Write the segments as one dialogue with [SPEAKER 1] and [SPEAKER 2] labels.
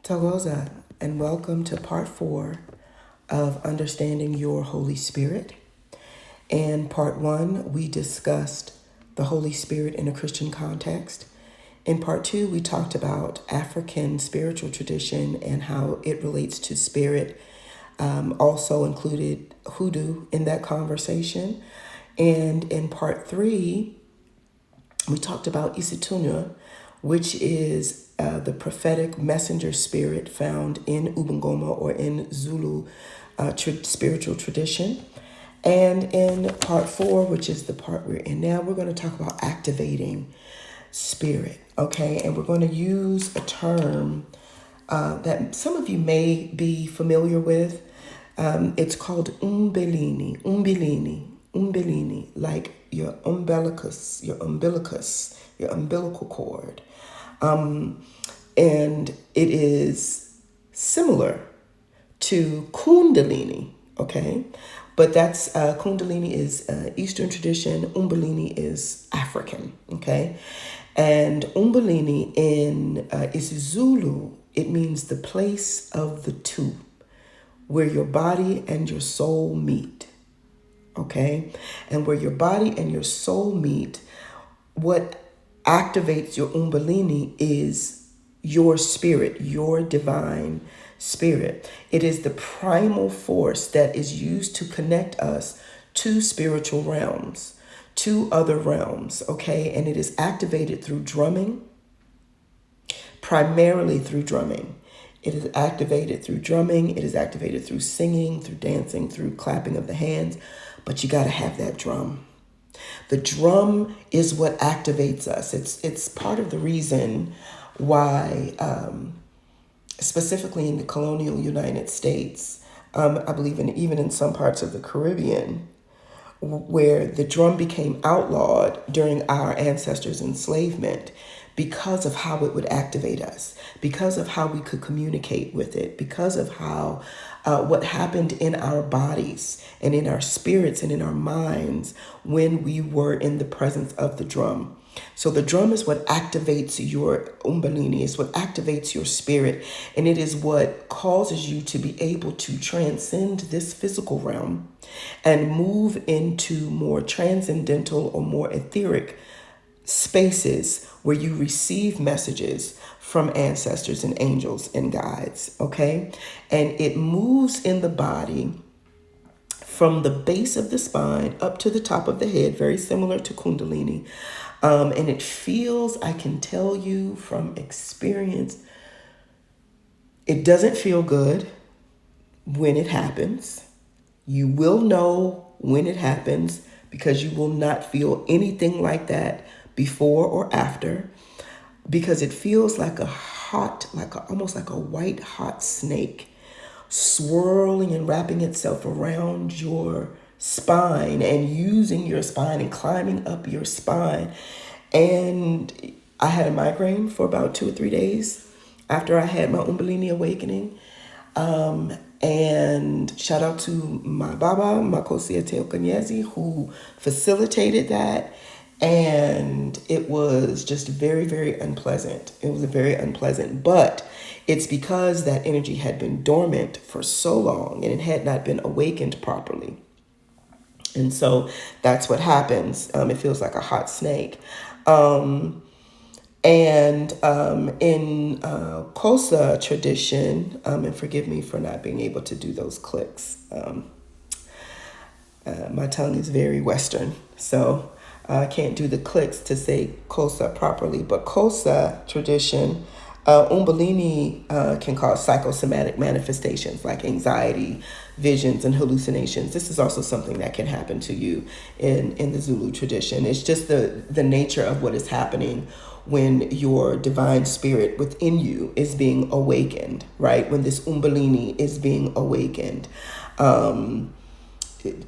[SPEAKER 1] Togoza, and welcome to part 4 of Understanding Your Holy Spirit. In part 1, we discussed the Holy Spirit in a Christian context. In part 2, we talked about African spiritual tradition and how it relates to spirit. Also included hoodoo in that conversation. And in part 3, we talked about Isitunya, which is the prophetic messenger spirit found in Ubungoma or in Zulu spiritual tradition. And in part 4, which is the part we're in now, we're going to talk about activating spirit, okay? And we're going to use a term that some of you may be familiar with. It's called umbelini, like your umbilical cord. And it is similar to kundalini, okay? But that's kundalini is Eastern tradition, umbelini is African, okay? And umbelini in isiZulu, it means the place of the two, where your body and your soul meet, okay? And where your body and your soul meet, what activates your umbelini is your spirit, your divine spirit. It is the primal force that is used to connect us to spiritual realms, to other realms, okay? And it is activated through drumming, primarily through drumming. It is activated through drumming. It is activated through singing, through dancing, through clapping of the hands. But you got to have that drum. The drum is what activates us. It's part of the reason why, specifically in the colonial United States, I believe even in some parts of the Caribbean, where the drum became outlawed during our ancestors' enslavement because of how it would activate us, because of how we could communicate with it, because of how what happened in our bodies and in our spirits and in our minds when we were in the presence of the drum. So the drum is what activates your umbelini, it's what activates your spirit, and it is what causes you to be able to transcend this physical realm and move into more transcendental or more etheric spaces where you receive messages from ancestors and angels and guides, okay? And it moves in the body from the base of the spine up to the top of the head, very similar to Kundalini. And it feels, I can tell you from experience, it doesn't feel good when it happens. You will know when it happens because you will not feel anything like that before or after, because it feels like almost like a white hot snake swirling and wrapping itself around your spine and using your spine and climbing up your spine. And I had a migraine for about 2 or 3 days after I had my umbelini awakening. And shout out to my Baba, Makosi Ateo Kanyezi, who facilitated that. And it was just very, very unpleasant. It was very unpleasant, but it's because that energy had been dormant for so long and it had not been awakened properly. And so that's what happens. It feels like a hot snake. In Kosa tradition, and forgive me for not being able to do those clicks. My tongue is very Western, so I can't do the clicks to say Kosa properly. But Kosa tradition, umbelini can cause psychosomatic manifestations like anxiety, visions, and hallucinations. This is also something that can happen to you in the Zulu tradition. It's just the nature of what is happening when your divine spirit within you is being awakened, right? When this umbelini is being awakened.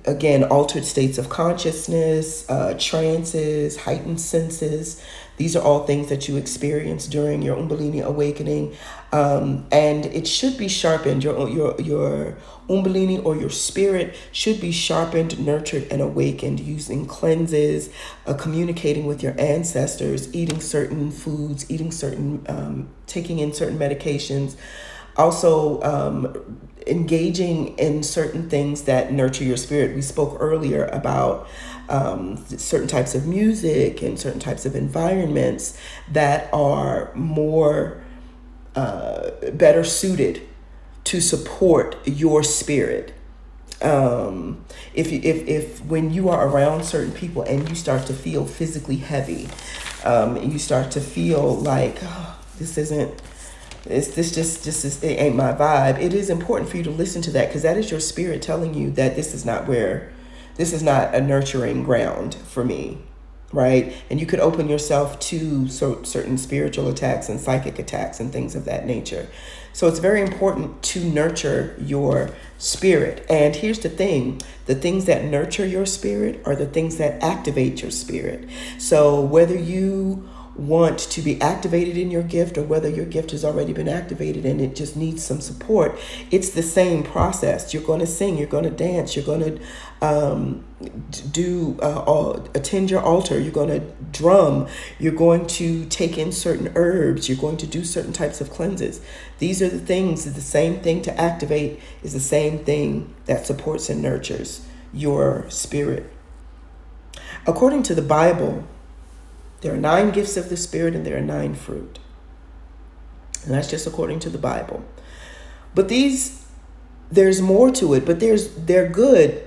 [SPEAKER 1] Again, altered states of consciousness, trances, heightened senses. These are all things that you experience during your Umbelini awakening, and it should be sharpened. Your Umbelini or your spirit should be sharpened, nurtured, and awakened using cleanses, communicating with your ancestors, eating certain foods, taking in certain medications, also engaging in certain things that nurture your spirit. We spoke earlier about certain types of music and certain types of environments that are more better suited to support your spirit. If when you are around certain people and you start to feel physically heavy, you start to feel like, oh, this it ain't my vibe. It is important for you to listen to that, because that is your spirit telling you that this is not a nurturing ground for me, right? And you could open yourself to certain spiritual attacks and psychic attacks and things of that nature. So it's very important to nurture your spirit. And here's the thing: the things that nurture your spirit are the things that activate your spirit. So whether you want to be activated in your gift or whether your gift has already been activated and it just needs some support, it's the same process. You're going to sing, you're going to dance, you're going to attend your altar, you're going to drum, you're going to take in certain herbs, you're going to do certain types of cleanses. These are the things. The same thing to activate is the same thing that supports and nurtures your spirit. According to the Bible, there are 9 gifts of the Spirit and there are 9 fruit. And that's just according to the Bible. But there's more to it, but they're good.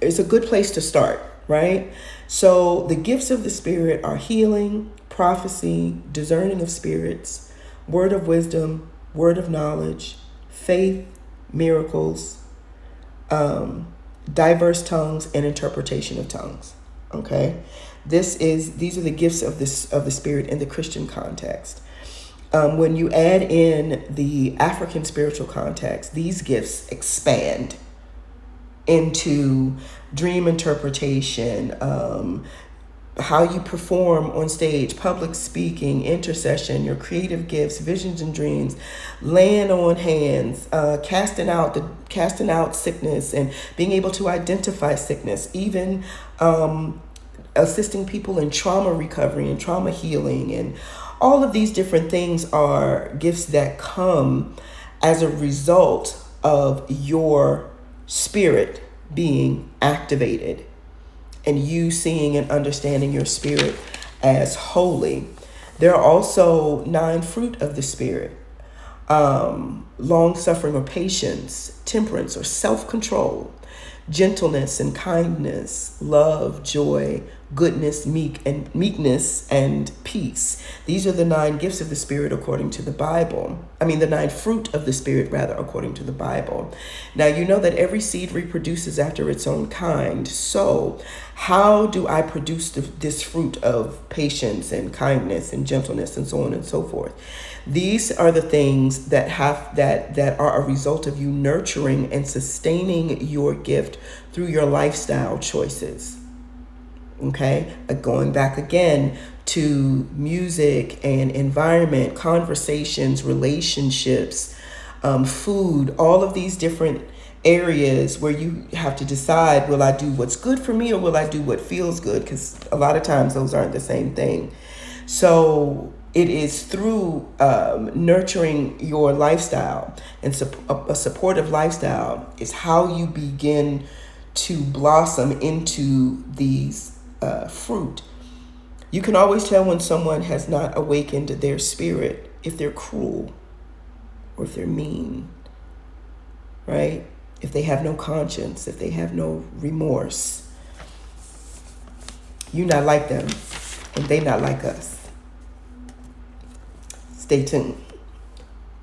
[SPEAKER 1] It's a good place to start, right? So the gifts of the Spirit are healing, prophecy, discerning of spirits, word of wisdom, word of knowledge, faith, miracles, diverse tongues, and interpretation of tongues. Okay? These are the gifts of the Spirit in the Christian context. When you add in the African spiritual context, these gifts expand into dream interpretation, how you perform on stage, public speaking, intercession, your creative gifts, visions and dreams, laying on hands, casting out sickness and being able to identify sickness, even assisting people in trauma recovery and trauma healing. And all of these different things are gifts that come as a result of your spirit being activated and you seeing and understanding your spirit as holy. There are also 9 fruit of the Spirit: long suffering or patience, temperance or self-control, gentleness and kindness, love, joy, goodness, meekness, and peace. These are the 9 gifts of the Spirit according to the Bible. The 9 fruit of the Spirit, rather, according to the Bible. Now, you know that every seed reproduces after its own kind. So how do I produce this fruit of patience and kindness and gentleness and so on and so forth? These are the things that are a result of you nurturing and sustaining your gift through your lifestyle choices. Okay, going back again to music and environment, conversations, relationships, food, all of these different areas where you have to decide, will I do what's good for me or will I do what feels good? Because a lot of times those aren't the same thing. So it is through nurturing your lifestyle, and a supportive lifestyle is how you begin to blossom into these fruit. You can always tell when someone has not awakened their spirit if they're cruel or if they're mean, right? If they have no conscience, if they have no remorse. You not like them and they not like us. Stay tuned.